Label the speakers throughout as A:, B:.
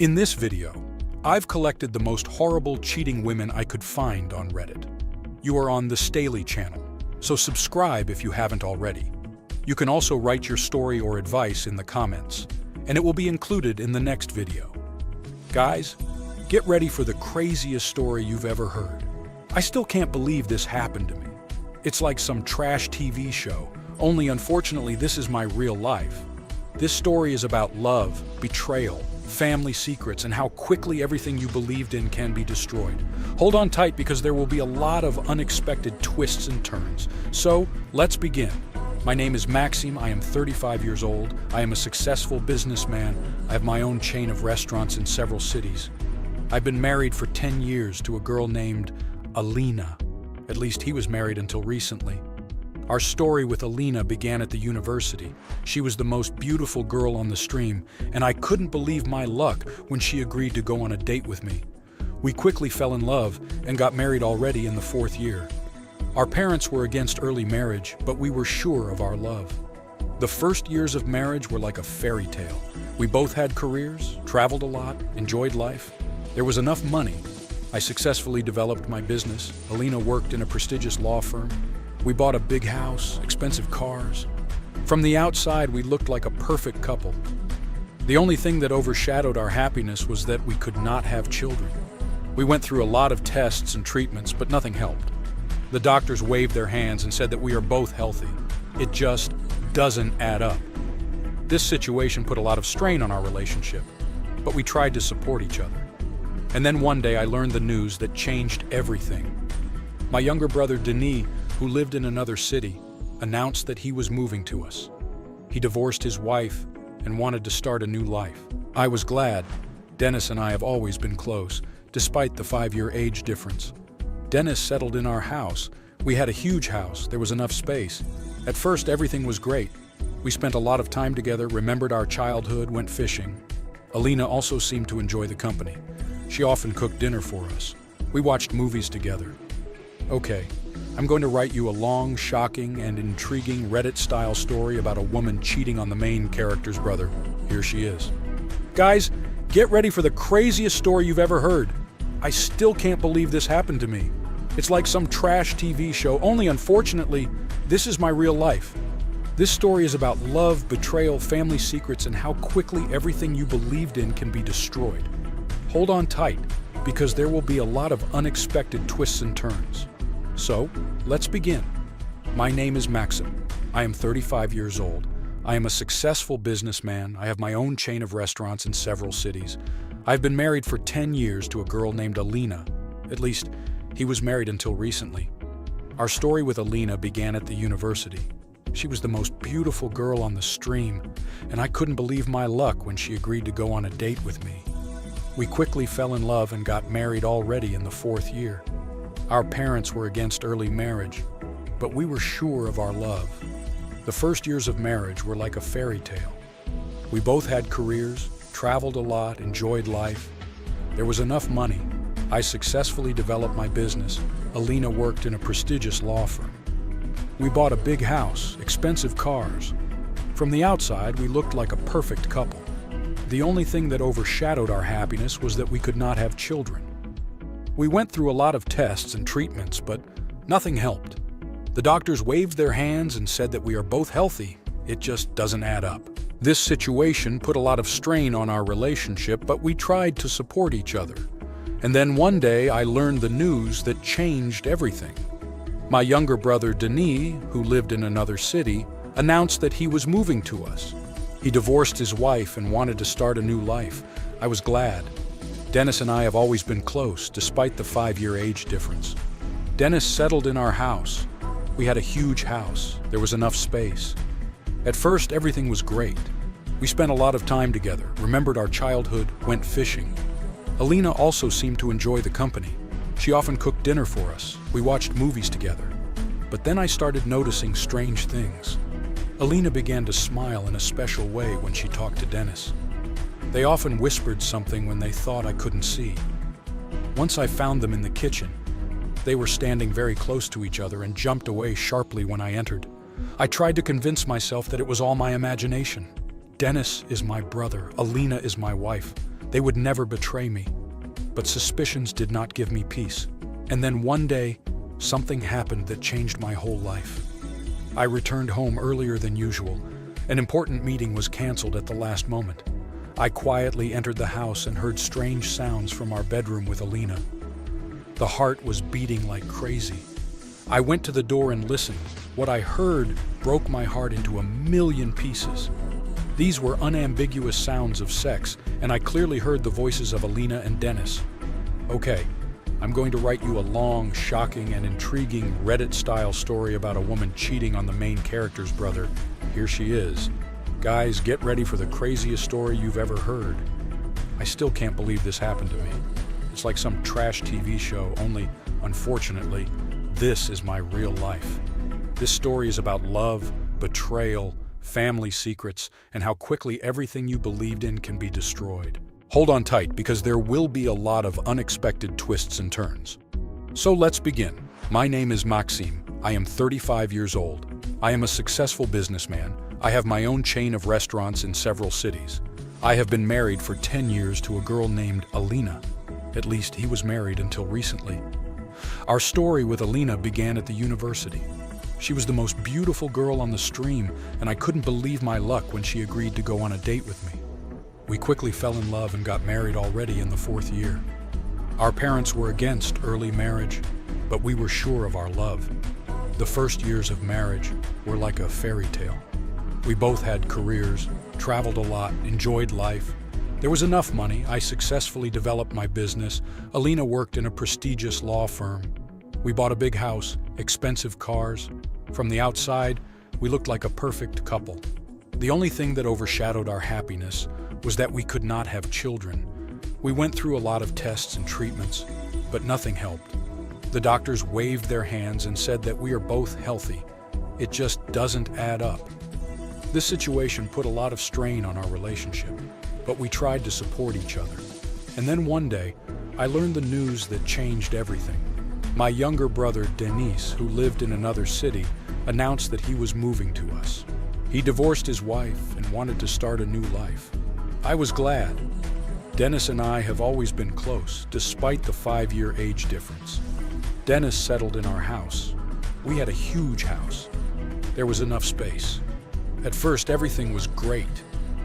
A: In this video, I've collected the most horrible cheating women I could find on Reddit. You are on the Staley channel, so subscribe if you haven't already. You can also write your story or advice in the comments, and it will be included in the next video. Guys, get ready for the craziest story you've ever heard. I still can't believe this happened to me. It's like some trash TV show, only unfortunately this is my real life. This story is about love, betrayal, family secrets, and how quickly everything you believed in can be destroyed. Hold on tight because there will be a lot of unexpected twists and turns. So, let's begin. My name is Maxim, I am 35 years old, I am a successful businessman, I have my own chain of restaurants in several cities. I've been married for 10 years to a girl named Alina. At least he was married until recently. Our story with Alina began at the university. She was the most beautiful girl on the stream, and I couldn't believe my luck when she agreed to go on a date with me. We quickly fell in love and got married already in the 4th year. Our parents were against early marriage, but we were sure of our love. The first years of marriage were like a fairy tale. We both had careers, traveled a lot, enjoyed life. There was enough money. I successfully developed my business. Alina worked in a prestigious law firm. We bought a big house, expensive cars. From the outside, we looked like a perfect couple. The only thing that overshadowed our happiness was that we could not have children. We went through a lot of tests and treatments, but nothing helped. The doctors waved their hands and said that we are both healthy. It just doesn't add up. This situation put a lot of strain on our relationship, but we tried to support each other. And then one day I learned the news that changed everything. My younger brother, Denis, who lived in another city, announced that he was moving to us. He divorced his wife and wanted to start a new life. I was glad. Dennis and I have always been close, despite the 5-year age difference. Dennis settled in our house. We had a huge house. There was enough space. At first, everything was great. We spent a lot of time together, remembered our childhood, went fishing. Alina also seemed to enjoy the company. She often cooked dinner for us. We watched movies together. Okay, I'm going to write you a long, shocking, and intriguing Reddit-style story about a woman cheating on the main character's brother. Here she is. Guys, get ready for the craziest story you've ever heard. I still can't believe this happened to me. It's like some trash TV show, only unfortunately, this is my real life. This story is about love, betrayal, family secrets, and how quickly everything you believed in can be destroyed. Hold on tight, because there will be a lot of unexpected twists and turns. So, let's begin. My name is Maxim. I am 35 years old. I am a successful businessman. I have my own chain of restaurants in several cities. I've been married for 10 years to a girl named Alina. At least, he was married until recently. Our story with Alina began at the university. She was the most beautiful girl on the stream, and I couldn't believe my luck when she agreed to go on a date with me. We quickly fell in love and got married already in the 4th year. Our parents were against early marriage, but we were sure of our love. The first years of marriage were like a fairy tale. We both had careers, traveled a lot, enjoyed life. There was enough money. I successfully developed my business. Alina worked in a prestigious law firm. We bought a big house, expensive cars. From the outside, we looked like a perfect couple. The only thing that overshadowed our happiness was that we could not have children. We went through a lot of tests and treatments, but nothing helped. The doctors waved their hands and said that we are both healthy. It just doesn't add up. This situation put a lot of strain on our relationship, but we tried to support each other. And then one day I learned the news that changed everything. My younger brother, Denis, who lived in another city, announced that he was moving to us. He divorced his wife and wanted to start a new life. I was glad. Dennis and I have always been close, despite the 5-year age difference. Dennis settled in our house. We had a huge house. There was enough space. At first, everything was great. We spent a lot of time together, remembered our childhood, went fishing. Alina also seemed to enjoy the company. She often cooked dinner for us. We watched movies together. But then I started noticing strange things. Alina began to smile in a special way when she talked to Dennis. They often whispered something when they thought I couldn't see. Once I found them in the kitchen. They were standing very close to each other and jumped away sharply when I entered. I tried to convince myself that it was all my imagination. Dennis is my brother, Alina is my wife. They would never betray me. But suspicions did not give me peace. And then one day, something happened that changed my whole life. I returned home earlier than usual. An important meeting was canceled at the last moment. I quietly entered the house and heard strange sounds from our bedroom with Alina. The heart was beating like crazy. I went to the door and listened. What I heard broke my heart into a million pieces. These were unambiguous sounds of sex, and I clearly heard the voices of Alina and Dennis. Okay, I'm going to write you a long, shocking, and intriguing Reddit-style story about a woman cheating on the main character's brother. Here she is. Guys, get ready for the craziest story you've ever heard. I still can't believe this happened to me. It's like some trash TV show, only, unfortunately, this is my real life. This story is about love, betrayal, family secrets, and how quickly everything you believed in can be destroyed. Hold on tight, because there will be a lot of unexpected twists and turns. So let's begin. My name is Maxime. I am 35 years old. I am a successful businessman. I have my own chain of restaurants in several cities. I have been married for 10 years to a girl named Alina. At least he was married until recently. Our story with Alina began at the university. She was the most beautiful girl on the stream, and I couldn't believe my luck when she agreed to go on a date with me. We quickly fell in love and got married already in the 4th year. Our parents were against early marriage, but we were sure of our love. The first years of marriage were like a fairy tale. We both had careers, traveled a lot, enjoyed life. There was enough money. I successfully developed my business. Alina worked in a prestigious law firm. We bought a big house, expensive cars. From the outside, we looked like a perfect couple. The only thing that overshadowed our happiness was that we could not have children. We went through a lot of tests and treatments, but nothing helped. The doctors waved their hands and said that we are both healthy. It just doesn't add up. This situation put a lot of strain on our relationship, but we tried to support each other. And then one day, I learned the news that changed everything. My younger brother, Denis, who lived in another city, announced that he was moving to us. He divorced his wife and wanted to start a new life. I was glad. Dennis and I have always been close, despite the 5-year age difference. Dennis settled in our house. We had a huge house. There was enough space. At first, everything was great.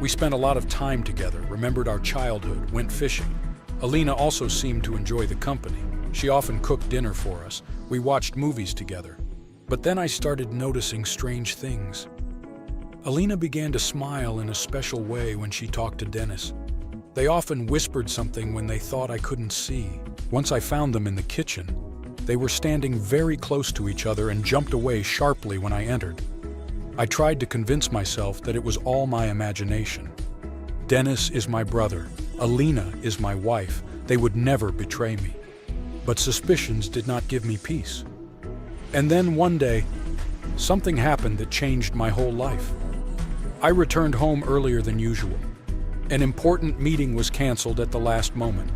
A: We spent a lot of time together, remembered our childhood, went fishing. Alina also seemed to enjoy the company. She often cooked dinner for us. We watched movies together. But then I started noticing strange things. Alina began to smile in a special way when she talked to Dennis. They often whispered something when they thought I couldn't see. Once I found them in the kitchen, they were standing very close to each other and jumped away sharply when I entered. I tried to convince myself that it was all my imagination. Dennis is my brother. Alina is my wife. They would never betray me. But suspicions did not give me peace. And then one day, something happened that changed my whole life. I returned home earlier than usual. An important meeting was canceled at the last moment.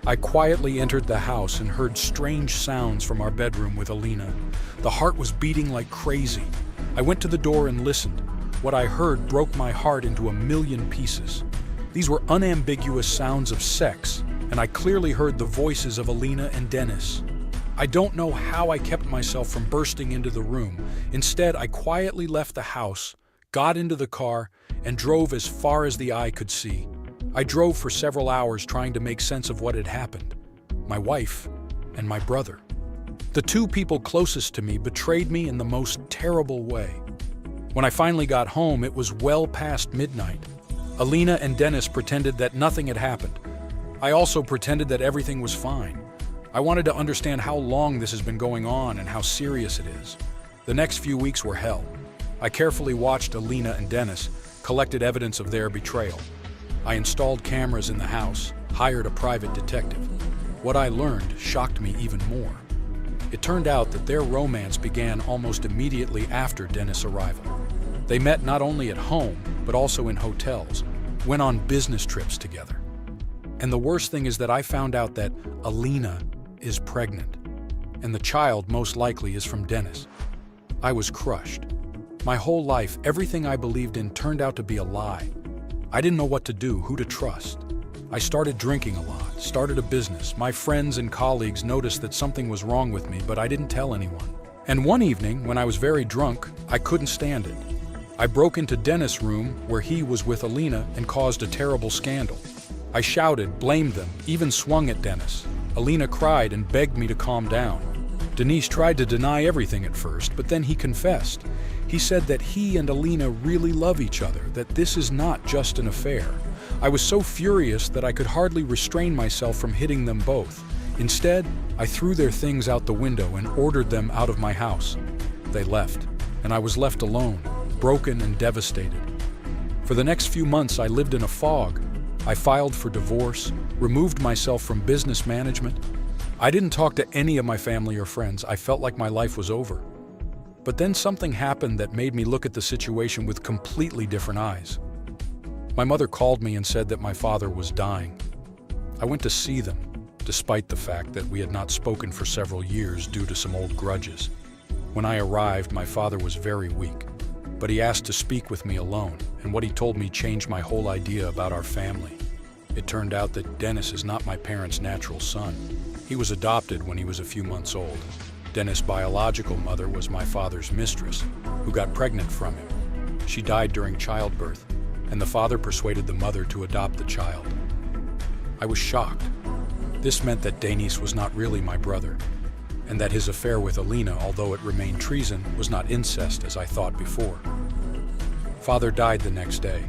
A: I quietly entered the house and heard strange sounds from our bedroom with Alina. The heart was beating like crazy. I went to the door and listened. What I heard broke my heart into a million pieces. These were unambiguous sounds of sex, and I clearly heard the voices of Alina and Dennis. I don't know how I kept myself from bursting into the room. Instead, I quietly left the house, got into the car, and drove as far as the eye could see. I drove for several hours trying to make sense of what had happened. My wife and my brother. The two people closest to me betrayed me in the most terrible way. When I finally got home, it was well past midnight. Alina and Dennis pretended that nothing had happened. I also pretended that everything was fine. I wanted to understand how long this has been going on and how serious it is. The next few weeks were hell. I carefully watched Alina and Dennis, collected evidence of their betrayal. I installed cameras in the house, hired a private detective. What I learned shocked me even more. It turned out that their romance began almost immediately after Dennis' arrival. They met not only at home, but also in hotels, went on business trips together. And the worst thing is that I found out that Alina is pregnant, and the child most likely is from Dennis. I was crushed. My whole life, everything I believed in turned out to be a lie. I didn't know what to do, who to trust. I started drinking a lot, started a business. My friends and colleagues noticed that something was wrong with me, but I didn't tell anyone. And one evening, when I was very drunk, I couldn't stand it. I broke into Dennis' room where he was with Alina and caused a terrible scandal. I shouted, blamed them, even swung at Dennis. Alina cried and begged me to calm down. Denise tried to deny everything at first, but then he confessed. He said that he and Alina really love each other, that this is not just an affair. I was so furious that I could hardly restrain myself from hitting them both. Instead, I threw their things out the window and ordered them out of my house. They left, and I was left alone, broken and devastated. For the next few months, I lived in a fog. I filed for divorce, removed myself from business management. I didn't talk to any of my family or friends. I felt like my life was over. But then something happened that made me look at the situation with completely different eyes. My mother called me and said that my father was dying. I went to see them, despite the fact that we had not spoken for several years due to some old grudges. When I arrived, my father was very weak, but he asked to speak with me alone, and what he told me changed my whole idea about our family. It turned out that Dennis is not my parents' natural son. He was adopted when he was a few months old. Dennis' biological mother was my father's mistress, who got pregnant from him. She died during childbirth, and the father persuaded the mother to adopt the child. I was shocked. This meant that Dennis was not really my brother, and that his affair with Alina, although it remained treason, was not incest as I thought before. Father died the next day.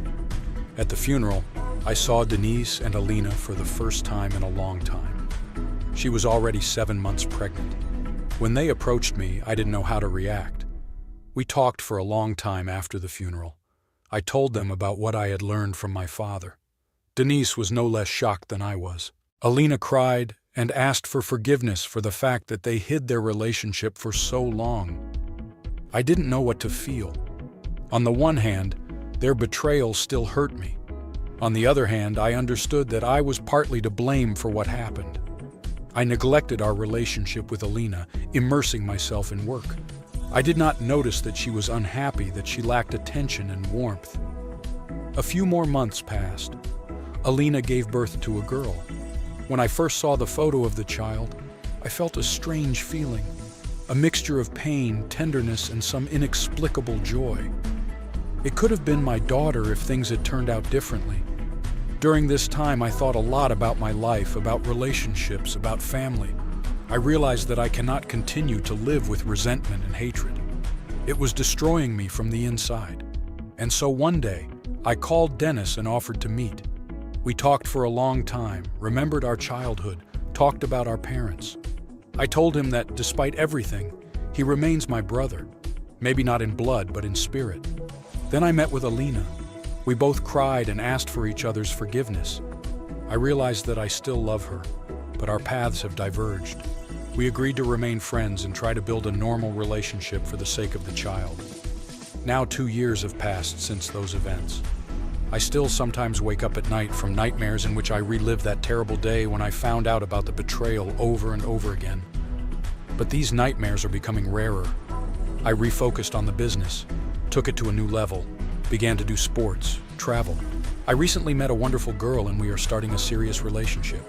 A: At the funeral, I saw Denise and Alina for the first time in a long time. She was already 7 months pregnant. When they approached me, I didn't know how to react. We talked for a long time after the funeral. I told them about what I had learned from my father. Denise was no less shocked than I was. Alina cried and asked for forgiveness for the fact that they hid their relationship for so long. I didn't know what to feel. On the one hand, their betrayal still hurt me. On the other hand, I understood that I was partly to blame for what happened. I neglected our relationship with Alina, immersing myself in work. I did not notice that she was unhappy, that she lacked attention and warmth. A few more months passed. Alina gave birth to a girl. When I first saw the photo of the child, I felt a strange feeling, a mixture of pain, tenderness, and some inexplicable joy. It could have been my daughter if things had turned out differently. During this time, I thought a lot about my life, about relationships, about family. I realized that I cannot continue to live with resentment and hatred. It was destroying me from the inside. And so one day, I called Dennis and offered to meet. We talked for a long time, remembered our childhood, talked about our parents. I told him that despite everything, he remains my brother. Maybe not in blood, but in spirit. Then I met with Alina. We both cried and asked for each other's forgiveness. I realized that I still love her, but our paths have diverged. We agreed to remain friends and try to build a normal relationship for the sake of the child. Now 2 years have passed since those events. I still sometimes wake up at night from nightmares in which I relive that terrible day when I found out about the betrayal over and over again. But these nightmares are becoming rarer. I refocused on the business, took it to a new level, began to do sports, travel. I recently met a wonderful girl and we are starting a serious relationship.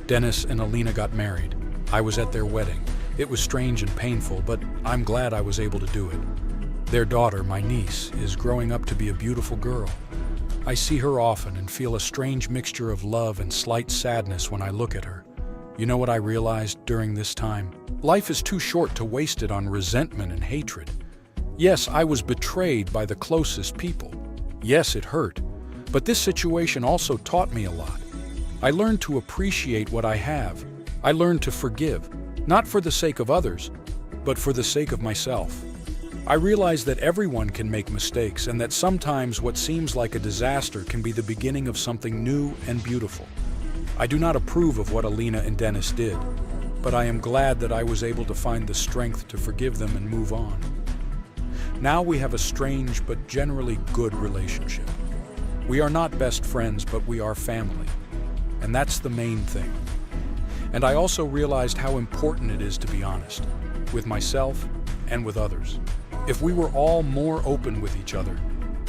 A: Dennis and Alina got married. I was at their wedding. It was strange and painful, but I'm glad I was able to do it. Their daughter, my niece, is growing up to be a beautiful girl. I see her often and feel a strange mixture of love and slight sadness when I look at her. You know what I realized during this time? Life is too short to waste it on resentment and hatred. Yes, I was betrayed by the closest people. Yes, it hurt. But this situation also taught me a lot. I learned to appreciate what I have. I learned to forgive, not for the sake of others, but for the sake of myself. I realized that everyone can make mistakes and that sometimes what seems like a disaster can be the beginning of something new and beautiful. I do not approve of what Alina and Dennis did, but I am glad that I was able to find the strength to forgive them and move on. Now we have a strange but generally good relationship. We are not best friends, but we are family. And that's the main thing. And I also realized how important it is to be honest, with myself and with others. If we were all more open with each other,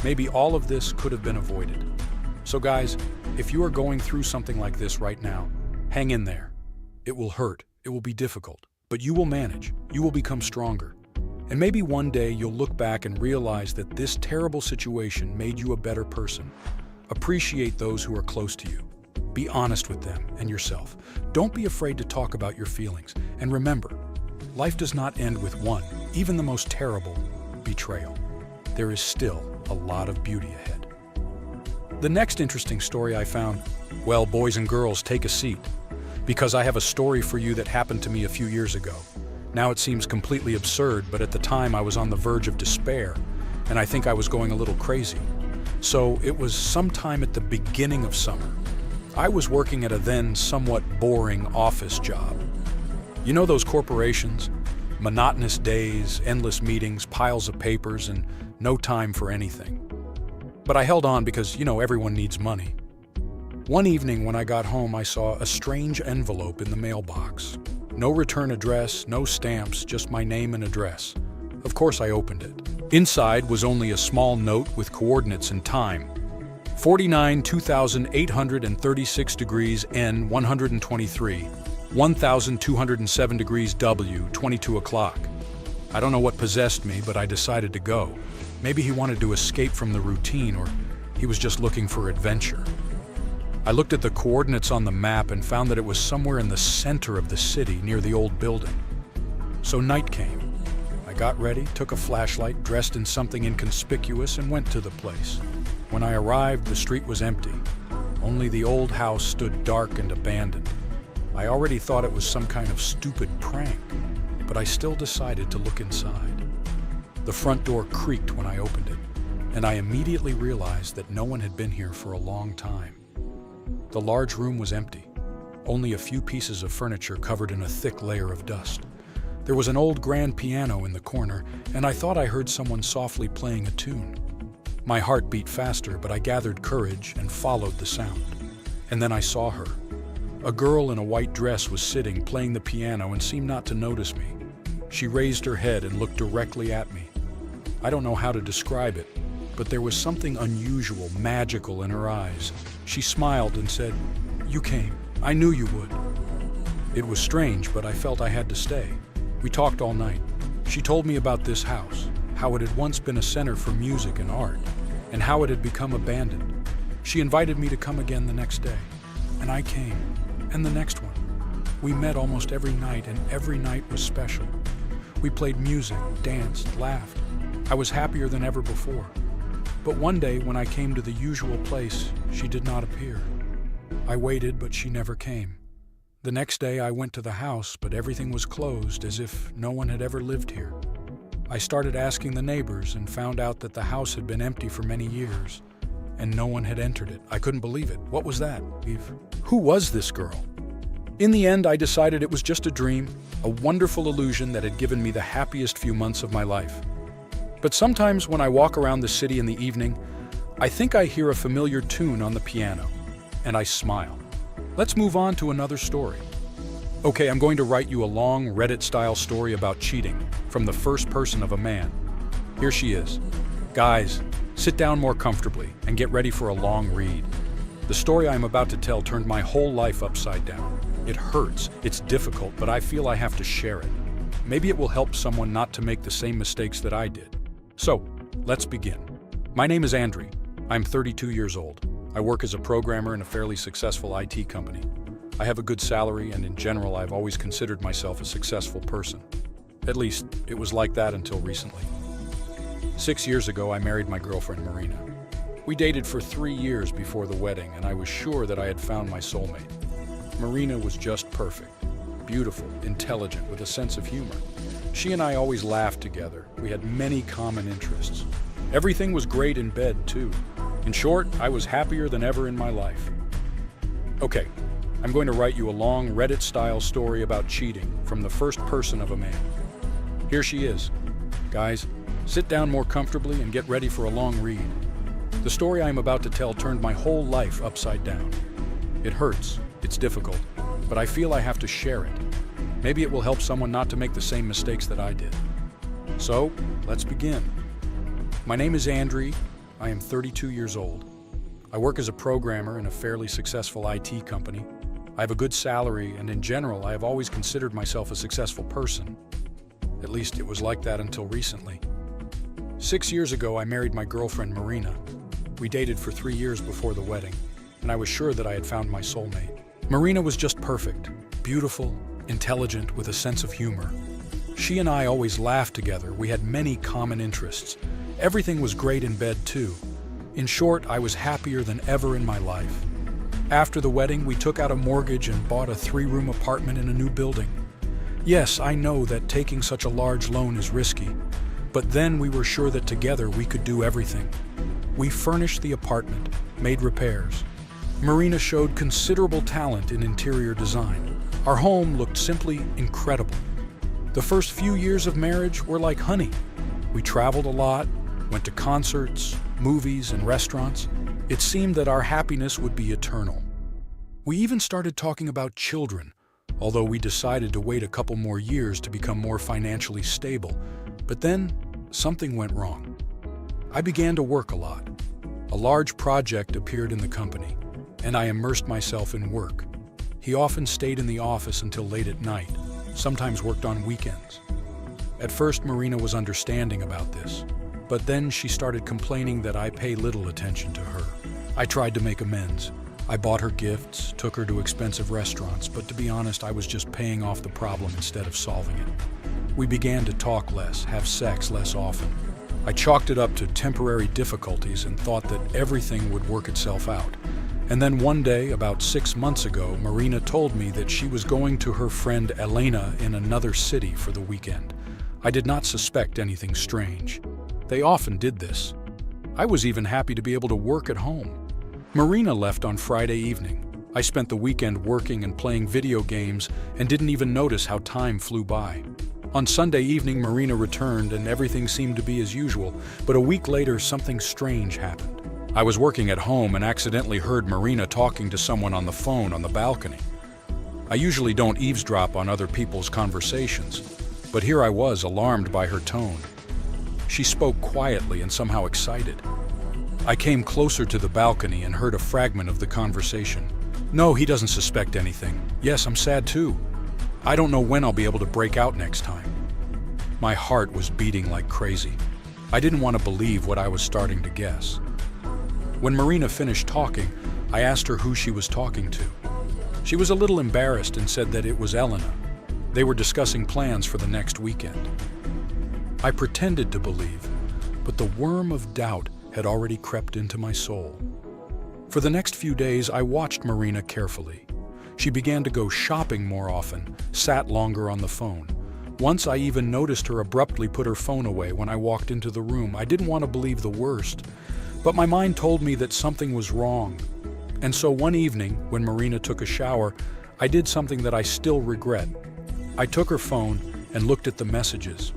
A: maybe all of this could have been avoided. So guys, if you are going through something like this right now, hang in there. It will hurt, it will be difficult, but you will manage, you will become stronger. And maybe one day you'll look back and realize that this terrible situation made you a better person. Appreciate those who are close to you. Be honest with them and yourself. Don't be afraid to talk about your feelings. And remember, life does not end with one, even the most terrible, betrayal. There is still a lot of beauty ahead. The next interesting story I found, well, boys and girls, take a seat, because I have a story for you that happened to me a few years ago. Now it seems completely absurd, but at the time I was on the verge of despair, and I think I was going a little crazy. So it was sometime at the beginning of summer. I was working at a then somewhat boring office job. You know those corporations? Monotonous days, endless meetings, piles of papers, and no time for anything. But I held on because, everyone needs money. One evening when I got home, I saw a strange envelope in the mailbox. No return address, no stamps, just my name and address. Of course I opened it. Inside was only a small note with coordinates and time. 49 2,836 degrees N 123, 1,207 degrees W 22 o'clock. I don't know what possessed me, but I decided to go. Maybe he wanted to escape from the routine, or he was just looking for adventure. I looked at the coordinates on the map and found that it was somewhere in the center of the city near the old building. So night came. I got ready, took a flashlight, dressed in something inconspicuous, and went to the place. When I arrived, the street was empty. Only the old house stood dark and abandoned. I already thought it was some kind of stupid prank, but I still decided to look inside. The front door creaked when I opened it, and I immediately realized that no one had been here for a long time. The large room was empty, only a few pieces of furniture covered in a thick layer of dust. There was an old grand piano in the corner, and I thought I heard someone softly playing a tune. My heart beat faster, but I gathered courage and followed the sound. And then I saw her. A girl in a white dress was sitting, playing the piano, and seemed not to notice me. She raised her head and looked directly at me. I don't know how to describe it, but there was something unusual, magical in her eyes. She smiled and said, "You came. I knew you would." It was strange, but I felt I had to stay. We talked all night. She told me about this house, how it had once been a center for music and art, and how it had become abandoned. She invited me to come again the next day, and I came, and the next one. We met almost every night, and every night was special. We played music, danced, laughed. I was happier than ever before. But one day, when I came to the usual place, she did not appear. I waited, but she never came. The next day, I went to the house, but everything was closed, as if no one had ever lived here. I started asking the neighbors and found out that the house had been empty for many years, and no one had entered it. I couldn't believe it. What was that, Eve? Who was this girl? In the end, I decided it was just a dream, a wonderful illusion that had given me the happiest few months of my life. But sometimes when I walk around the city in the evening, I think I hear a familiar tune on the piano, and I smile. Let's move on to another story. Okay, I'm going to write you a long Reddit-style story about cheating from the first person of a man. Here she is. Guys, sit down more comfortably and get ready for a long read. The story I'm about to tell turned my whole life upside down. It hurts, it's difficult, but I feel I have to share it. Maybe it will help someone not to make the same mistakes that I did. So, let's begin. My name is Andrew. I'm 32 years old. I work as a programmer in a fairly successful IT company. I have a good salary, and in general, I've always considered myself a successful person. At least, it was like that until recently. 6 years ago, I married my girlfriend, Marina. We dated for 3 years before the wedding, and I was sure that I had found my soulmate. Marina was just perfect, beautiful, intelligent, with a sense of humor. She and I always laughed together. We had many common interests. Everything was great in bed, too. In short, I was happier than ever in my life. Okay, I'm going to write you a long Reddit-style story about cheating from the first person of a man. Here she is. Guys, sit down more comfortably and get ready for a long read. The story I'm about to tell turned my whole life upside down. It hurts, it's difficult, but I feel I have to share it. Maybe it will help someone not to make the same mistakes that I did. So, let's begin. My name is Andrew. I am 32 years old. I work as a programmer in a fairly successful IT company. I have a good salary, and in general, I have always considered myself a successful person. At least it was like that until recently. 6 years ago, I married my girlfriend, Marina. We dated for 3 years before the wedding, and I was sure that I had found my soulmate. Marina was just perfect, beautiful, intelligent, with a sense of humor. She and I always laughed together. We had many common interests. Everything was great in bed, too. In short, I was happier than ever in my life. After the wedding, we took out a mortgage and bought a 3-room apartment in a new building. Yes, I know that taking such a large loan is risky, but then we were sure that together we could do everything. We furnished the apartment, made repairs. Marina showed considerable talent in interior design. Our home looked simply incredible. The first few years of marriage were like honey. We traveled a lot, went to concerts, movies, and restaurants. It seemed that our happiness would be eternal. We even started talking about children, although we decided to wait a couple more years to become more financially stable. But then, something went wrong. I began to work a lot. A large project appeared in the company, and I immersed myself in work. He often stayed in the office until late at night, sometimes worked on weekends. At first, Marina was understanding about this, but then she started complaining that I pay little attention to her. I tried to make amends. I bought her gifts, took her to expensive restaurants, but to be honest, I was just paying off the problem instead of solving it. We began to talk less, have sex less often. I chalked it up to temporary difficulties and thought that everything would work itself out. And then one day, about 6 months ago, Marina told me that she was going to her friend Elena in another city for the weekend. I did not suspect anything strange. They often did this. I was even happy to be able to work at home. Marina left on Friday evening. I spent the weekend working and playing video games and didn't even notice how time flew by. On Sunday evening, Marina returned and everything seemed to be as usual, but a week later, something strange happened. I was working at home and accidentally heard Marina talking to someone on the phone on the balcony. I usually don't eavesdrop on other people's conversations, but here I was, alarmed by her tone. She spoke quietly and somehow excited. I came closer to the balcony and heard a fragment of the conversation. "No, he doesn't suspect anything. Yes, I'm sad too. I don't know when I'll be able to break out next time." My heart was beating like crazy. I didn't want to believe what I was starting to guess. When Marina finished talking, I asked her who she was talking to. She was a little embarrassed and said that it was Elena. They were discussing plans for the next weekend. I pretended to believe, but the worm of doubt had already crept into my soul. For the next few days, I watched Marina carefully. She began to go shopping more often, sat longer on the phone. Once I even noticed her abruptly put her phone away when I walked into the room. I didn't want to believe the worst, but my mind told me that something was wrong. And so one evening, when Marina took a shower, I did something that I still regret. I took her phone and looked at the messages.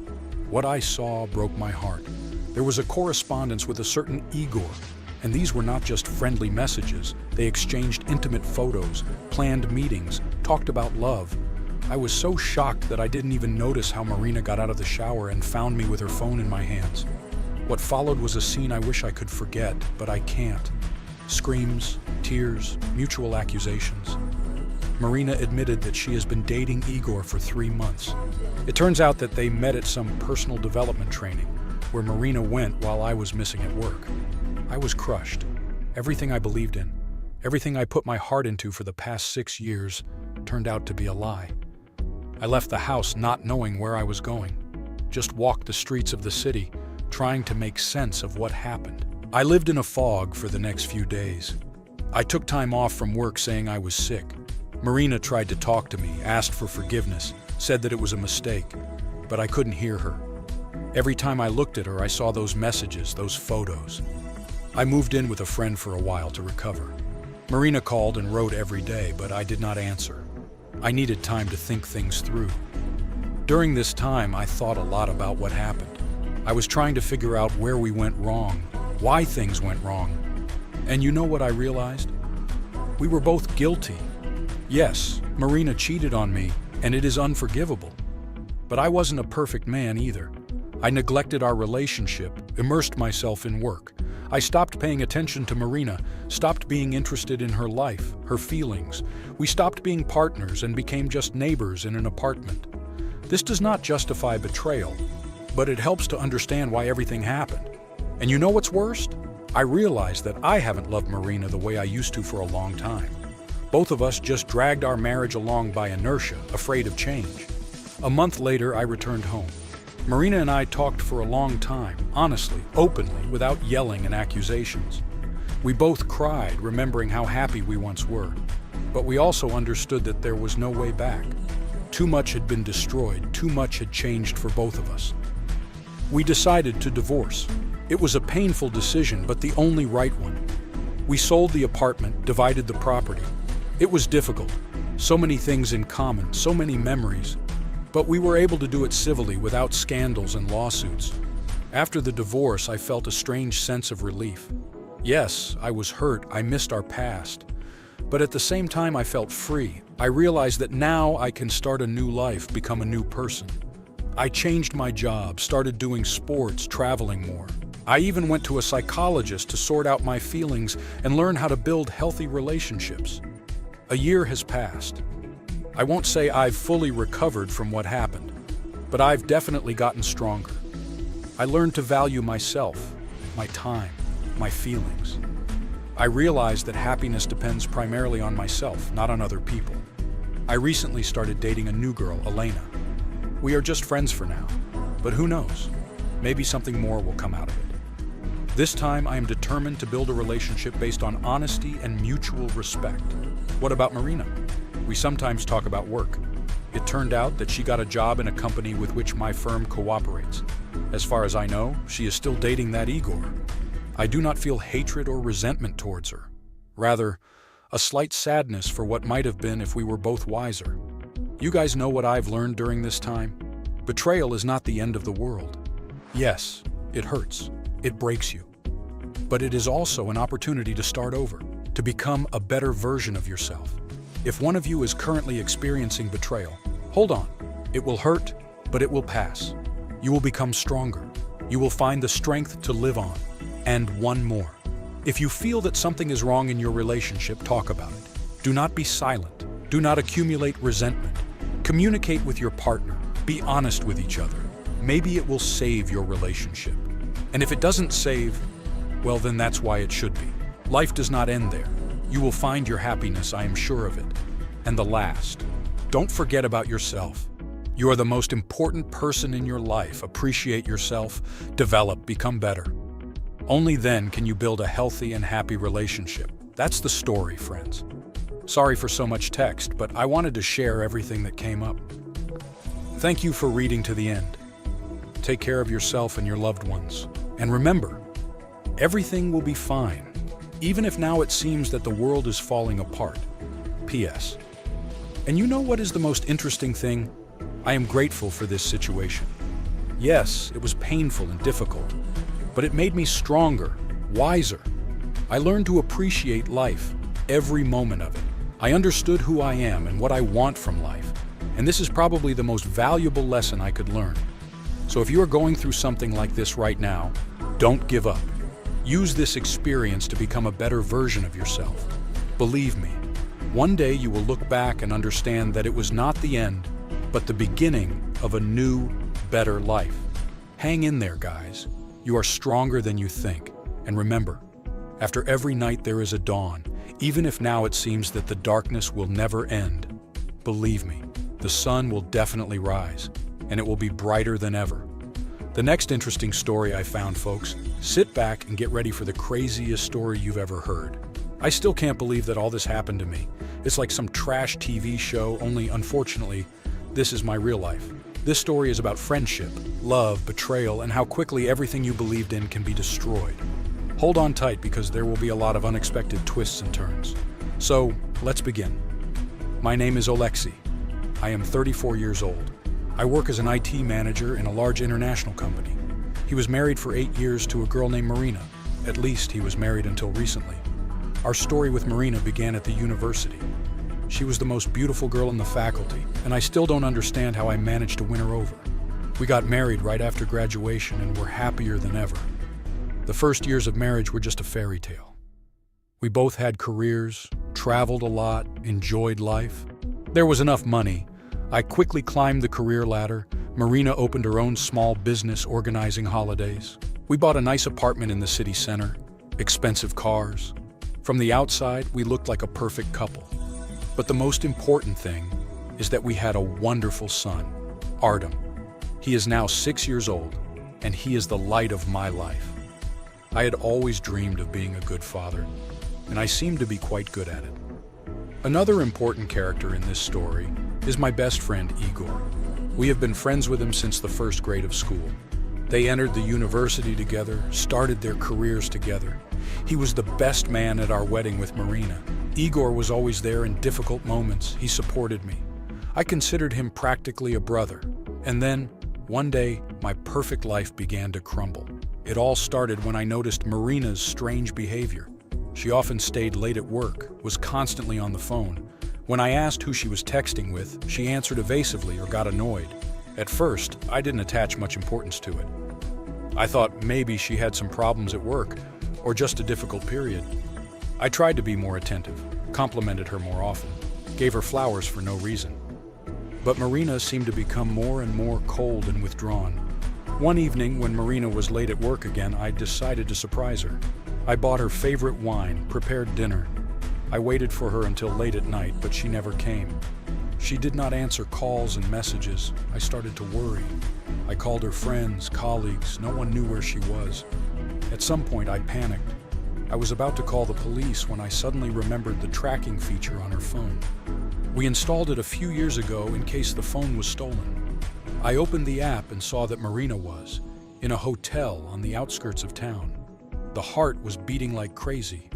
A: What I saw broke my heart. There was a correspondence with a certain Igor, and these were not just friendly messages. They exchanged intimate photos, planned meetings, talked about love. I was so shocked that I didn't even notice how Marina got out of the shower and found me with her phone in my hands. What followed was a scene I wish I could forget, but I can't. Screams, tears, mutual accusations. Marina admitted that she has been dating Igor for 3 months. It turns out that they met at some personal development training, where Marina went while I was missing at work. I was crushed. Everything I believed in, everything I put my heart into for the past 6 years, turned out to be a lie. I left the house not knowing where I was going, just walked the streets of the city, trying to make sense of what happened. I lived in a fog for the next few days. I took time off from work saying I was sick. Marina tried to talk to me, asked for forgiveness, said that it was a mistake, but I couldn't hear her. Every time I looked at her, I saw those messages, those photos. I moved in with a friend for a while to recover. Marina called and wrote every day, but I did not answer. I needed time to think things through. During this time, I thought a lot about what happened. I was trying to figure out where we went wrong, why things went wrong. And you know what I realized? We were both guilty. Yes, Marina cheated on me, and it is unforgivable. But I wasn't a perfect man either. I neglected our relationship, immersed myself in work. I stopped paying attention to Marina, stopped being interested in her life, her feelings. We stopped being partners and became just neighbors in an apartment. This does not justify betrayal, but it helps to understand why everything happened. And you know what's worst? I realized that I haven't loved Marina the way I used to for a long time. Both of us just dragged our marriage along by inertia, afraid of change. A month later, I returned home. Marina and I talked for a long time, honestly, openly, without yelling and accusations. We both cried, remembering how happy we once were. But we also understood that there was no way back. Too much had been destroyed, too much had changed for both of us. We decided to divorce. It was a painful decision, but the only right one. We sold the apartment, divided the property. It was difficult. So many things in common, so many memories. But we were able to do it civilly, without scandals and lawsuits. After the divorce, I felt a strange sense of relief. Yes, I was hurt, I missed our past. But at the same time, I felt free. I realized that now I can start a new life, become a new person. I changed my job, started doing sports, traveling more. I even went to a psychologist to sort out my feelings and learn how to build healthy relationships. A year has passed. I won't say I've fully recovered from what happened, but I've definitely gotten stronger. I learned to value myself, my time, my feelings. I realized that happiness depends primarily on myself, not on other people. I recently started dating a new girl, Elena. We are just friends for now, but who knows? Maybe something more will come out of it. This time, I am determined to build a relationship based on honesty and mutual respect. What about Marina? We sometimes talk about work. It turned out that she got a job in a company with which my firm cooperates. As far as I know, she is still dating that Igor. I do not feel hatred or resentment towards her. Rather, a slight sadness for what might have been if we were both wiser. You guys know what I've learned during this time? Betrayal is not the end of the world. Yes, it hurts. It breaks you. But it is also an opportunity to start over, to become a better version of yourself. If one of you is currently experiencing betrayal, hold on. It will hurt, but it will pass. You will become stronger. You will find the strength to live on. And one more. If you feel that something is wrong in your relationship, talk about it. Do not be silent. Do not accumulate resentment. Communicate with your partner. Be honest with each other. Maybe it will save your relationship. And if it doesn't save, well, then that's why it should be. Life does not end there. You will find your happiness, I am sure of it. And the last, don't forget about yourself. You are the most important person in your life. Appreciate yourself, develop, become better. Only then can you build a healthy and happy relationship. That's the story, friends. Sorry for so much text, but I wanted to share everything that came up. Thank you for reading to the end. Take care of yourself and your loved ones. And remember, everything will be fine. Even if now it seems that the world is falling apart. P.S. And you know what is the most interesting thing? I am grateful for this situation. Yes, it was painful and difficult, but it made me stronger, wiser. I learned to appreciate life, every moment of it. I understood who I am and what I want from life, and this is probably the most valuable lesson I could learn. So if you are going through something like this right now, don't give up. Use this experience to become a better version of yourself. Believe me, one day you will look back and understand that it was not the end, but the beginning of a new, better life. Hang in there, guys. You are stronger than you think. And remember, after every night there is a dawn, even if now it seems that the darkness will never end. Believe me, the sun will definitely rise, and it will be brighter than ever. The next interesting story I found, folks, sit back and get ready for the craziest story you've ever heard. I still can't believe that all this happened to me. It's like some trash TV show, only unfortunately, this is my real life. This story is about friendship, love, betrayal, and how quickly everything you believed in can be destroyed. Hold on tight because there will be a lot of unexpected twists and turns. So, let's begin. My name is Oleksiy. I am 34 years old. I work as an IT manager in a large international company. He was married for 8 years to a girl named Marina. At least he was married until recently. Our story with Marina began at the university. She was the most beautiful girl in the faculty, and I still don't understand how I managed to win her over. We got married right after graduation and were happier than ever. The first years of marriage were just a fairy tale. We both had careers, traveled a lot, enjoyed life. There was enough money. I quickly climbed the career ladder. Marina opened her own small business organizing holidays. We bought a nice apartment in the city center, expensive cars. From the outside, we looked like a perfect couple. But the most important thing is that we had a wonderful son, Artem. He is now 6 years old, and he is the light of my life. I had always dreamed of being a good father, and I seem to be quite good at it. Another important character in this story is my best friend, Igor. We have been friends with him since the first grade of school. They entered the university together, started their careers together. He was the best man at our wedding with Marina. Igor was always there in difficult moments. He supported me. I considered him practically a brother. And then, one day, my perfect life began to crumble. It all started when I noticed Marina's strange behavior. She often stayed late at work, was constantly on the phone. When I asked who she was texting with, she answered evasively or got annoyed. At first, I didn't attach much importance to it. I thought maybe she had some problems at work, or just a difficult period. I tried to be more attentive, complimented her more often, gave her flowers for no reason. But Marina seemed to become more and more cold and withdrawn. One evening, when Marina was late at work again, I decided to surprise her. I bought her favorite wine, prepared dinner. I waited for her until late at night, but she never came. She did not answer calls and messages. I started to worry. I called her friends, colleagues. No one knew where she was. At some point, I panicked. I was about to call the police when I suddenly remembered the tracking feature on her phone. We installed it a few years ago in case the phone was stolen. I opened the app and saw that Marina was in a hotel on the outskirts of town. The heart was beating like crazy.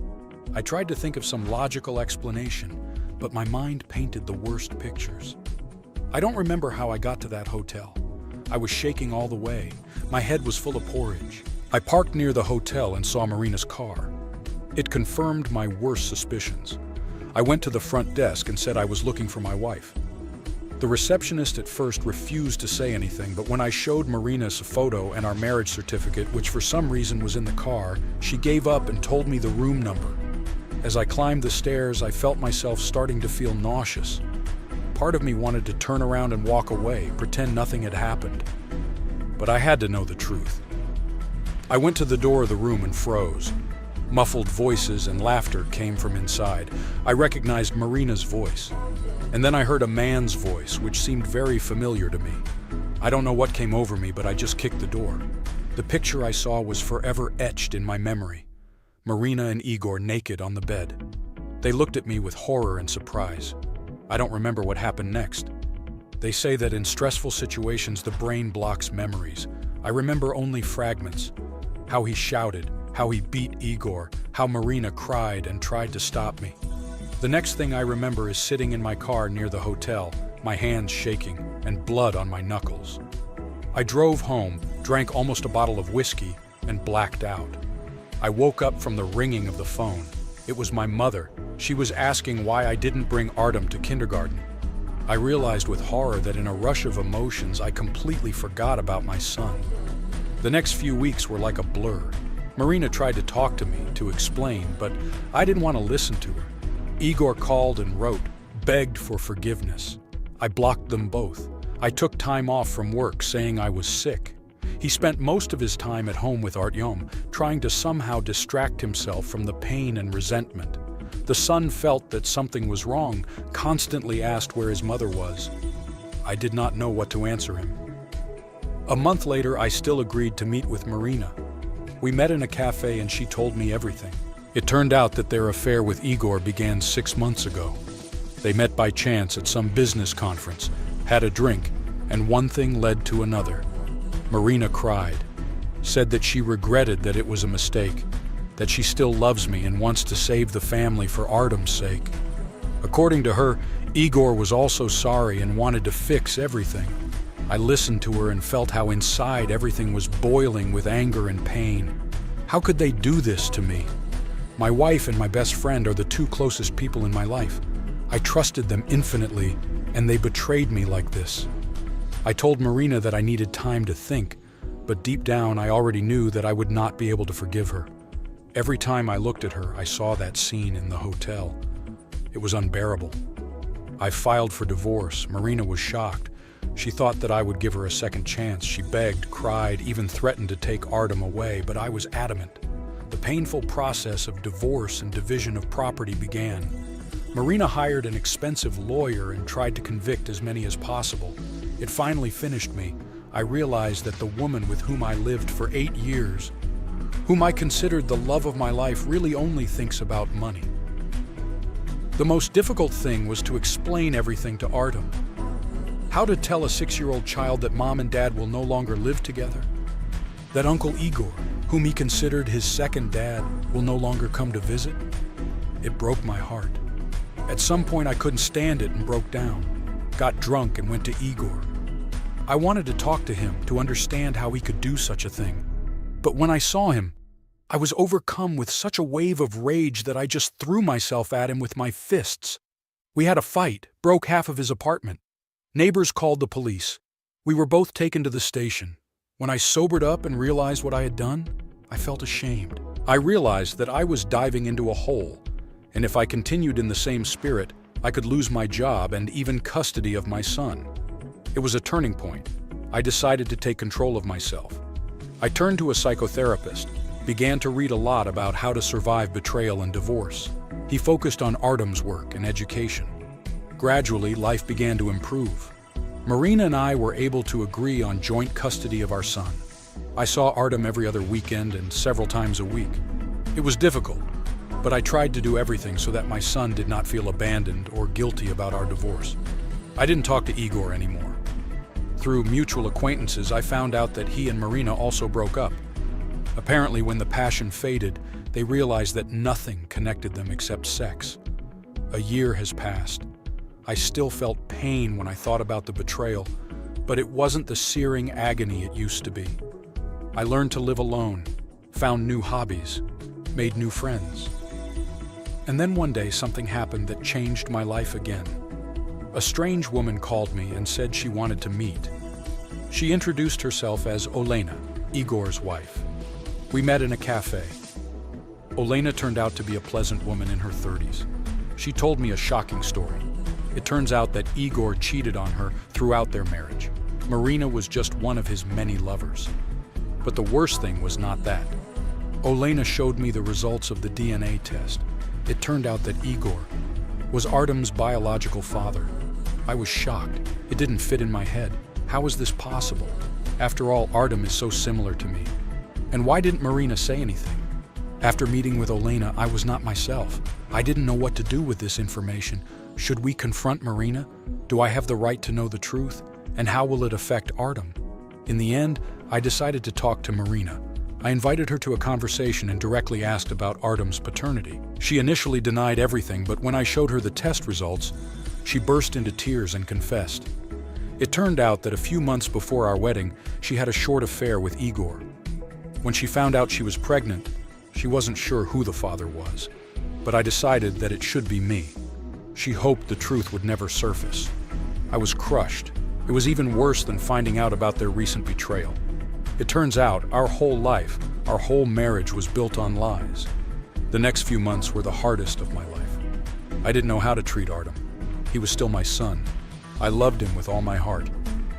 A: I tried to think of some logical explanation, but my mind painted the worst pictures. I don't remember how I got to that hotel. I was shaking all the way. My head was full of porridge. I parked near the hotel and saw Marina's car. It confirmed my worst suspicions. I went to the front desk and said I was looking for my wife. The receptionist at first refused to say anything, but when I showed Marina's photo and our marriage certificate, which for some reason was in the car, she gave up and told me the room number. As I climbed the stairs, I felt myself starting to feel nauseous. Part of me wanted to turn around and walk away, pretend nothing had happened. But I had to know the truth. I went to the door of the room and froze. Muffled voices and laughter came from inside. I recognized Marina's voice. And then I heard a man's voice, which seemed very familiar to me. I don't know what came over me, but I just kicked the door. The picture I saw was forever etched in my memory. Marina and Igor naked on the bed. They looked at me with horror and surprise. I don't remember what happened next. They say that in stressful situations, the brain blocks memories. I remember only fragments. How he shouted, how he beat Igor, how Marina cried and tried to stop me. The next thing I remember is sitting in my car near the hotel, my hands shaking and blood on my knuckles. I drove home, drank almost a bottle of whiskey, and blacked out. I woke up from the ringing of the phone. It was my mother. She was asking why I didn't bring Artem to kindergarten. I realized with horror that in a rush of emotions, I completely forgot about my son. The next few weeks were like a blur. Marina tried to talk to me, to explain, but I didn't want to listen to her. Igor called and wrote, begged for forgiveness. I blocked them both. I took time off from work, saying I was sick. He spent most of his time at home with Artyom, trying to somehow distract himself from the pain and resentment. The son felt that something was wrong, constantly asked where his mother was. I did not know what to answer him. A month later, I still agreed to meet with Marina. We met in a cafe and she told me everything. It turned out that their affair with Igor began 6 months ago. They met by chance at some business conference, had a drink, and one thing led to another. Marina cried, said that she regretted that it was a mistake, that she still loves me and wants to save the family for Artem's sake. According to her, Igor was also sorry and wanted to fix everything. I listened to her and felt how inside everything was boiling with anger and pain. How could they do this to me? My wife and my best friend are the two closest people in my life. I trusted them infinitely, and they betrayed me like this. I told Marina that I needed time to think, But deep down, I already knew that I would not be able to forgive her. Every time I looked at her, I saw that scene in the hotel. It was unbearable. I filed for divorce. Marina was shocked. She thought that I would give her a second chance. She begged, cried, even threatened to take Artem away, but I was adamant. The painful process of divorce and division of property began. Marina hired an expensive lawyer and tried to convict as many as possible. It finally finished me. I realized that the woman with whom I lived for 8 years, whom I considered the love of my life, really only thinks about money. The most difficult thing was to explain everything to Artem. How to tell a 6-year-old child that mom and dad will no longer live together? That Uncle Igor, whom he considered his second dad, will no longer come to visit? It broke my heart. At some point I couldn't stand it and broke down. Got drunk and went to Igor. I wanted to talk to him, to understand how he could do such a thing. But when I saw him, I was overcome with such a wave of rage that I just threw myself at him with my fists. We had a fight, broke half of his apartment. Neighbors called the police. We were both taken to the station. When I sobered up and realized what I had done, I felt ashamed. I realized that I was diving into a hole, and if I continued in the same spirit, I could lose my job and even custody of my son. It was a turning point. I decided to take control of myself. I turned to a psychotherapist, began to read a lot about how to survive betrayal and divorce. He focused on Artem's work and education. Gradually, life began to improve. Marina and I were able to agree on joint custody of our son. I saw Artem every other weekend and several times a week. It was difficult, but I tried to do everything so that my son did not feel abandoned or guilty about our divorce. I didn't talk to Igor anymore. Through mutual acquaintances, I found out that he and Marina also broke up. Apparently, when the passion faded, they realized that nothing connected them except sex. A year has passed. I still felt pain when I thought about the betrayal, but it wasn't the searing agony it used to be. I learned to live alone, found new hobbies, made new friends. And then one day something happened that changed my life again. A strange woman called me and said she wanted to meet. She introduced herself as Olena, Igor's wife. We met in a cafe. Olena turned out to be a pleasant woman in her 30s. She told me a shocking story. It turns out that Igor cheated on her throughout their marriage. Marina was just one of his many lovers. But the worst thing was not that. Olena showed me the results of the DNA test. It turned out that Igor was Artem's biological father. I was shocked. It didn't fit in my head. How was this possible? After all, Artem is so similar to me. And why didn't Marina say anything? After meeting with Olena, I was not myself. I didn't know what to do with this information. Should we confront Marina? Do I have the right to know the truth? And how will it affect Artem? In the end, I decided to talk to Marina. I invited her to a conversation and directly asked about Artem's paternity. She initially denied everything, but when I showed her the test results, she burst into tears and confessed. It turned out that a few months before our wedding, she had a short affair with Igor. When she found out she was pregnant, she wasn't sure who the father was, but I decided that it should be me. She hoped the truth would never surface. I was crushed. It was even worse than finding out about their recent betrayal. It turns out our whole life, our whole marriage was built on lies. The next few months were the hardest of my life. I didn't know how to treat Artem. He was still my son. I loved him with all my heart.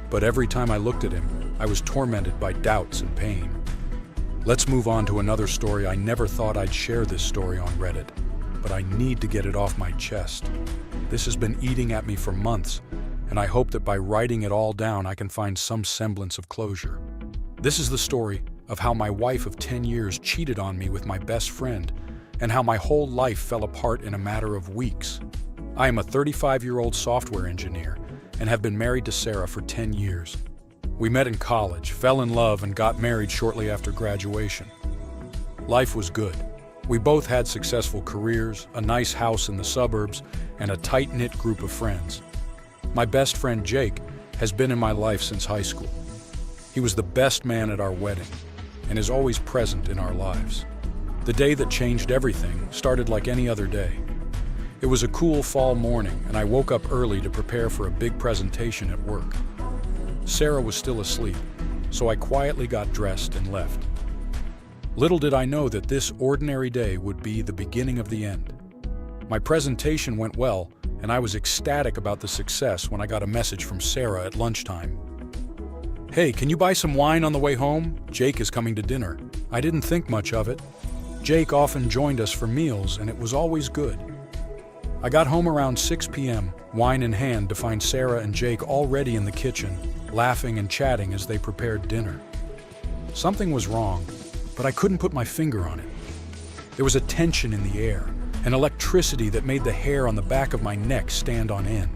A: But every time I looked at him, I was tormented by doubts and pain. Let's move on to another story. I never thought I'd share this story on Reddit, but I need to get it off my chest. This has been eating at me for months, and I hope that by writing it all down, I can find some semblance of closure. This is the story of how my wife of 10 years cheated on me with my best friend, and how my whole life fell apart in a matter of weeks. I am a 35-year-old software engineer and have been married to Sarah for 10 years. We met in college, fell in love, and got married shortly after graduation. Life was good. We both had successful careers, a nice house in the suburbs, and a tight-knit group of friends. My best friend Jake has been in my life since high school. He was the best man at our wedding and is always present in our lives. The day that changed everything started like any other day. It was a cool fall morning, and I woke up early to prepare for a big presentation at work. Sarah was still asleep, so I quietly got dressed and left. Little did I know that this ordinary day would be the beginning of the end. My presentation went well, and I was ecstatic about the success when I got a message from Sarah at lunchtime. "Hey, can you buy some wine on the way home? Jake is coming to dinner." I didn't think much of it. Jake often joined us for meals, and it was always good. I got home around 6 p.m., wine in hand, to find Sarah and Jake already in the kitchen, laughing and chatting as they prepared dinner. Something was wrong, but I couldn't put my finger on it. There was a tension in the air, an electricity that made the hair on the back of my neck stand on end.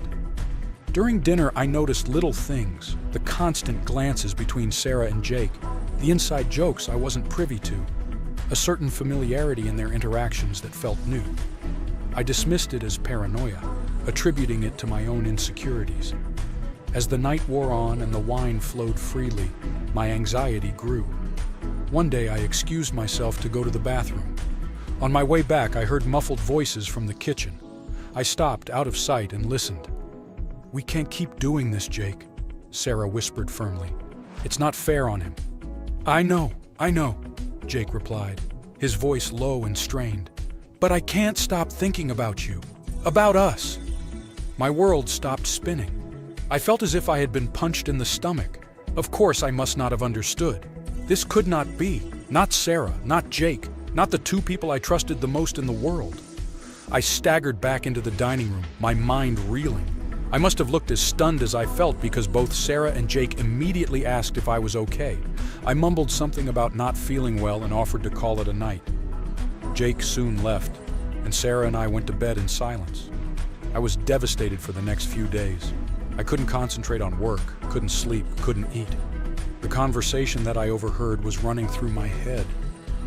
A: During dinner, I noticed little things, the constant glances between Sarah and Jake, the inside jokes I wasn't privy to, a certain familiarity in their interactions that felt new. I dismissed it as paranoia, attributing it to my own insecurities. As the night wore on and the wine flowed freely, my anxiety grew. One day I excused myself to go to the bathroom. On my way back, I heard muffled voices from the kitchen. I stopped out of sight and listened. "We can't keep doing this, Jake," Sarah whispered firmly. "It's not fair on him." I know, Jake replied, his voice low and strained. "But I can't stop thinking about you, about us." My world stopped spinning. I felt as if I had been punched in the stomach. Of course I must not have understood. This could not be. Not Sarah, not Jake, not the two people I trusted the most in the world. I staggered back into the dining room, my mind reeling. I must have looked as stunned as I felt because both Sarah and Jake immediately asked if I was okay. I mumbled something about not feeling well and offered to call it a night. Jake soon left, and Sarah and I went to bed in silence. I was devastated for the next few days. I couldn't concentrate on work, couldn't sleep, couldn't eat. The conversation that I overheard was running through my head.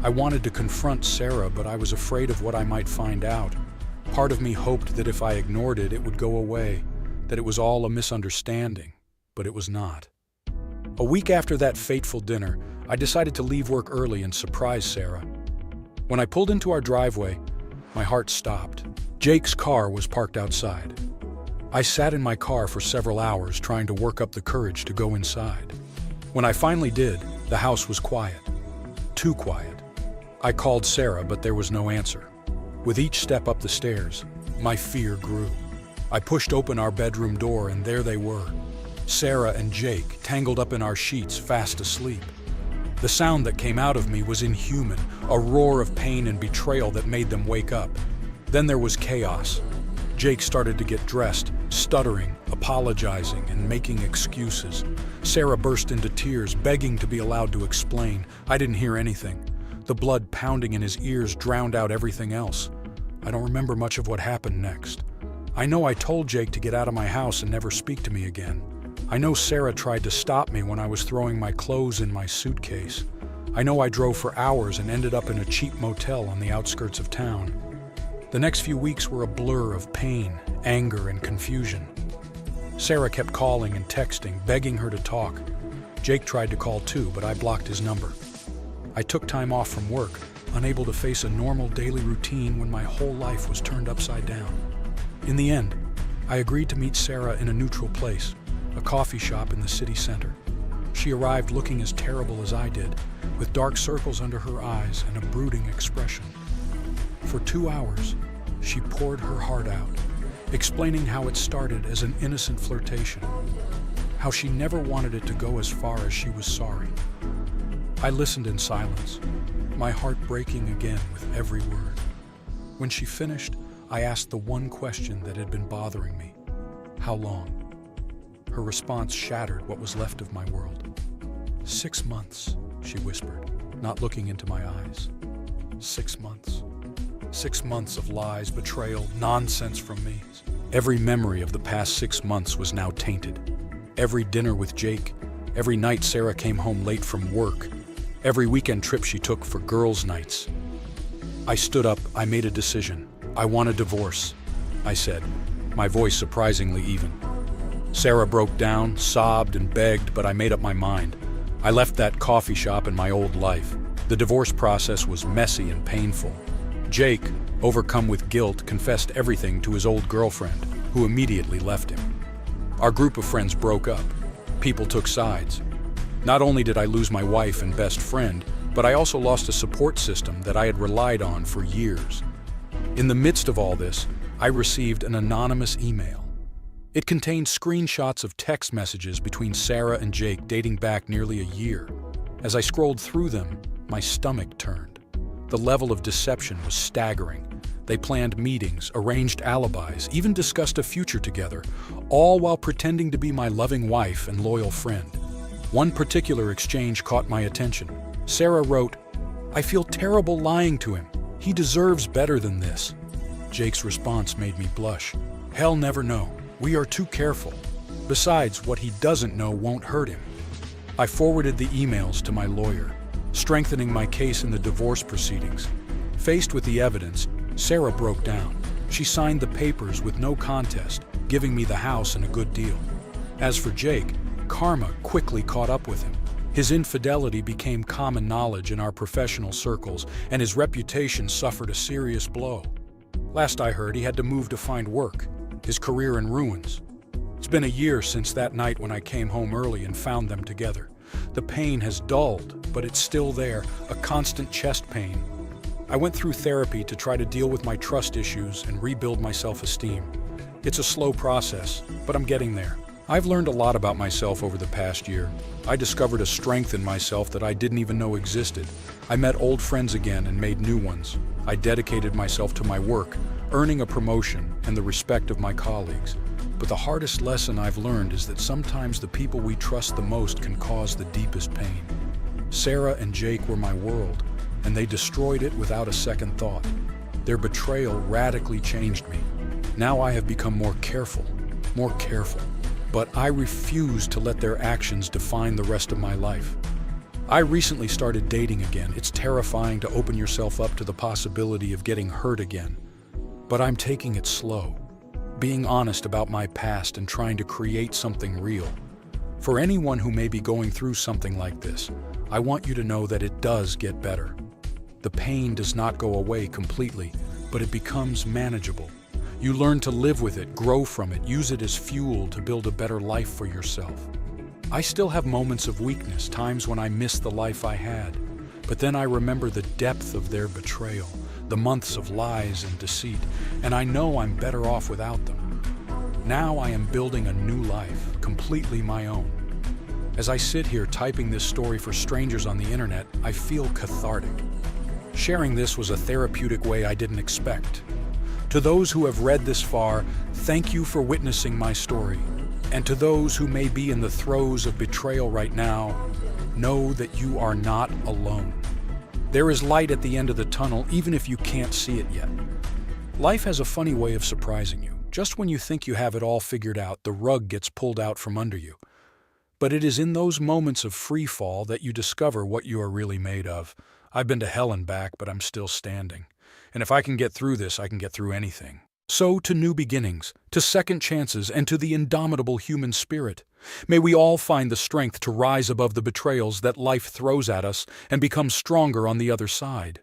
A: I wanted to confront Sarah, but I was afraid of what I might find out. Part of me hoped that if I ignored it, it would go away, that it was all a misunderstanding, but it was not. A week after that fateful dinner, I decided to leave work early and surprise Sarah. When I pulled into our driveway, my heart stopped. Jake's car was parked outside. I sat in my car for several hours trying to work up the courage to go inside. When I finally did, the house was quiet. Too quiet. I called Sarah, but there was no answer. With each step up the stairs, my fear grew. I pushed open our bedroom door, and there they were, Sarah and Jake, tangled up in our sheets, fast asleep. The sound that came out of me was inhuman, a roar of pain and betrayal that made them wake up. Then there was chaos. Jake started to get dressed, stuttering, apologizing, and making excuses. Sarah burst into tears, begging to be allowed to explain. I didn't hear anything. The blood pounding in his ears drowned out everything else. I don't remember much of what happened next. I know I told Jake to get out of my house and never speak to me again. I know Sarah tried to stop me when I was throwing my clothes in my suitcase. I know I drove for hours and ended up in a cheap motel on the outskirts of town. The next few weeks were a blur of pain, anger, and confusion. Sarah kept calling and texting, begging her to talk. Jake tried to call too, but I blocked his number. I took time off from work, unable to face a normal daily routine when my whole life was turned upside down. In the end, I agreed to meet Sarah in a neutral place, a coffee shop in the city center. She arrived looking as terrible as I did, with dark circles under her eyes and a brooding expression. For 2 hours, she poured her heart out, explaining how it started as an innocent flirtation, how she never wanted it to go as far as she was sorry. I listened in silence, my heart breaking again with every word. When she finished, I asked the one question that had been bothering me: how long? Her response shattered what was left of my world. 6 months, she whispered, not looking into my eyes. 6 months. 6 months of lies, betrayal, nonsense from me. Every memory of the past 6 months was now tainted. Every dinner with Jake, every night Sarah came home late from work, every weekend trip she took for girls' nights. I stood up, I made a decision. I want a divorce, I said, my voice surprisingly even. Sarah broke down, sobbed, and begged, but I made up my mind. I left that coffee shop and my old life. The divorce process was messy and painful. Jake, overcome with guilt, confessed everything to his old girlfriend, who immediately left him. Our group of friends broke up. People took sides. Not only did I lose my wife and best friend, but I also lost a support system that I had relied on for years. In the midst of all this, I received an anonymous email. It contained screenshots of text messages between Sarah and Jake dating back nearly a year. As I scrolled through them, my stomach turned. The level of deception was staggering. They planned meetings, arranged alibis, even discussed a future together, all while pretending to be my loving wife and loyal friend. One particular exchange caught my attention. Sarah wrote, "I feel terrible lying to him. He deserves better than this." Jake's response made me blush. "He'll never know. We are too careful. Besides, what he doesn't know won't hurt him." I forwarded the emails to my lawyer, strengthening my case in the divorce proceedings. Faced with the evidence, Sarah broke down. She signed the papers with no contest, giving me the house and a good deal. As for Jake, karma quickly caught up with him. His infidelity became common knowledge in our professional circles, and his reputation suffered a serious blow. Last I heard, he had to move to find work, his career in ruins. It's been a year since that night when I came home early and found them together. The pain has dulled, but it's still there, a constant chest pain. I went through therapy to try to deal with my trust issues and rebuild my self-esteem. It's a slow process, but I'm getting there. I've learned a lot about myself over the past year. I discovered a strength in myself that I didn't even know existed. I met old friends again and made new ones. I dedicated myself to my work, earning a promotion and the respect of my colleagues. But the hardest lesson I've learned is that sometimes the people we trust the most can cause the deepest pain. Sarah and Jake were my world, and they destroyed it without a second thought. Their betrayal radically changed me. Now I have become more careful. But I refuse to let their actions define the rest of my life. I recently started dating again. It's terrifying to open yourself up to the possibility of getting hurt again. But I'm taking it slow, being honest about my past and trying to create something real. For anyone who may be going through something like this, I want you to know that it does get better. The pain does not go away completely, but it becomes manageable. You learn to live with it, grow from it, use it as fuel to build a better life for yourself. I still have moments of weakness, times when I miss the life I had. But then I remember the depth of their betrayal, the months of lies and deceit, and I know I'm better off without them. Now I am building a new life, completely my own. As I sit here typing this story for strangers on the internet, I feel cathartic. Sharing this was a therapeutic way I didn't expect. To those who have read this far, thank you for witnessing my story. And to those who may be in the throes of betrayal right now, know that you are not alone. There is light at the end of the tunnel, even if you can't see it yet. Life has a funny way of surprising you. Just when you think you have it all figured out, the rug gets pulled out from under you. But it is in those moments of free fall that you discover what you are really made of. I've been to hell and back, but I'm still standing. And if I can get through this, I can get through anything. So to new beginnings, to second chances, and to the indomitable human spirit. May we all find the strength to rise above the betrayals that life throws at us and become stronger on the other side.